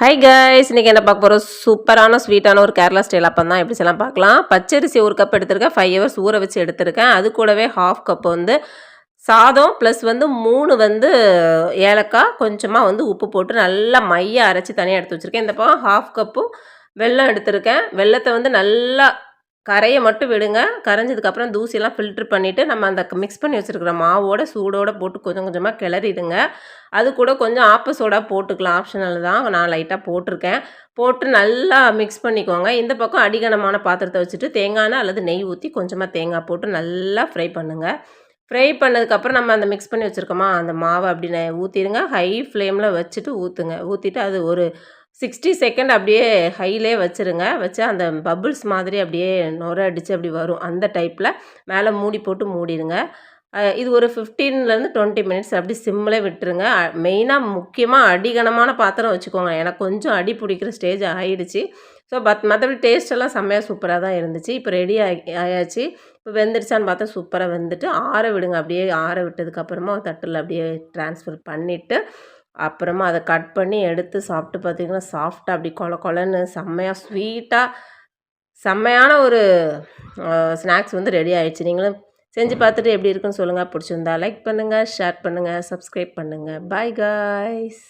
Hi guys, இன்றைக்கி என்ன பார்க்க போகிறோம்? சூப்பரான ஸ்வீட்டான ஒரு கேரளா ஸ்டைல் அப்பம் தான் எப்படி செய்யலாம் பார்க்கலாம். பச்சரிசி ஒரு கப் எடுத்திருக்கேன், 5 ஹவர்ஸ் ஊற வச்சு எடுத்திருக்கேன். அது கூடவே ஹாஃப் கப் சாதம் ப்ளஸ் 3 ஏலக்காய், கொஞ்சமாக உப்பு போட்டு நல்லா மைய அரைச்சி தனியாக எடுத்து வச்சுருக்கேன். இந்த பக்கம் ஹாஃப் கப்பும் வெல்லம் எடுத்திருக்கேன். வெல்லத்தை நல்லா கரையை மட்டும் விடுங்க. கரைஞ்சதுக்கப்புறம் தூசியெல்லாம் ஃபில்ட்ரு பண்ணிவிட்டு நம்ம அந்த மிக்ஸ் பண்ணி வச்சுருக்கிற மாவோட சூடோடு போட்டு கொஞ்சம் கொஞ்சமாக கிளறிடுங்க. அது கூட கொஞ்சம் ஆப்ப சோடா போட்டுக்கலாம், ஆப்ஷனல் தான். நான் லைட்டாக போட்டிருக்கேன். போட்டு நல்லா மிக்ஸ் பண்ணிக்கோங்க. இந்த பக்கம் அடிகனமான பாத்திரத்தை வச்சுட்டு தேங்காய் எண்ணெய் அல்லது நெய் ஊற்றி கொஞ்சமாக தேங்காய் போட்டு நல்லா ஃப்ரை பண்ணுங்கள். ஃப்ரை பண்ணதுக்கப்புறம் நம்ம அந்த மிக்ஸ் பண்ணி வச்சுருக்கோமா அந்த மாவை அப்படி ஊற்றிடுங்க. ஹை ஃப்ளேமில் வச்சுட்டு ஊற்றுங்க. ஊற்றிட்டு அது ஒரு 60 செகண்ட் அப்படியே ஹையிலே வச்சுருங்க. வச்சு அந்த பபுள்ஸ் மாதிரி அப்படியே நுரை அடித்து அப்படி வரும். அந்த டைப்பில் மேலே மூடி போட்டு மூடிடுங்க. இது ஒரு 15லேருந்து 20 மினிட்ஸ் அப்படி சிம்மில் விட்டுருங்க. மெயினாக முக்கியமாக அடிகனமான பாத்திரம் வச்சுக்கோங்க. எனக்கு கொஞ்சம் அடி பிடிக்கிற ஸ்டேஜ் ஆகிடுச்சு. ஸோ மற்றபடி டேஸ்ட்டெல்லாம் செம்மையாக சூப்பராக தான் இருந்துச்சு. இப்போ ரெடி ஆயாச்சு. இப்போ வெந்துருச்சான்னு பார்த்தா சூப்பராக வெந்துட்டு ஆற விடுங்க. அப்படியே ஆற விட்டதுக்கப்புறமா ஒரு தட்டில் அப்படியே ட்ரான்ஸ்ஃபர் பண்ணிவிட்டு அப்புறமா அதை கட் பண்ணி எடுத்து சாப்பிட்டு பார்த்திங்கன்னா சாஃப்டாக அப்படி கொலன்னு செம்மையாக ஸ்வீட்டாக செம்மையான ஒரு ஸ்நாக்ஸ் ரெடி ஆகிடுச்சு. நீங்களும் செஞ்சு பார்த்துட்டு எப்படி இருக்குன்னு சொல்லுங்கள். பிடிச்சிருந்தா லைக் பண்ணுங்கள், ஷேர் பண்ணுங்கள், சப்ஸ்கிரைப் பண்ணுங்கள். Bye guys.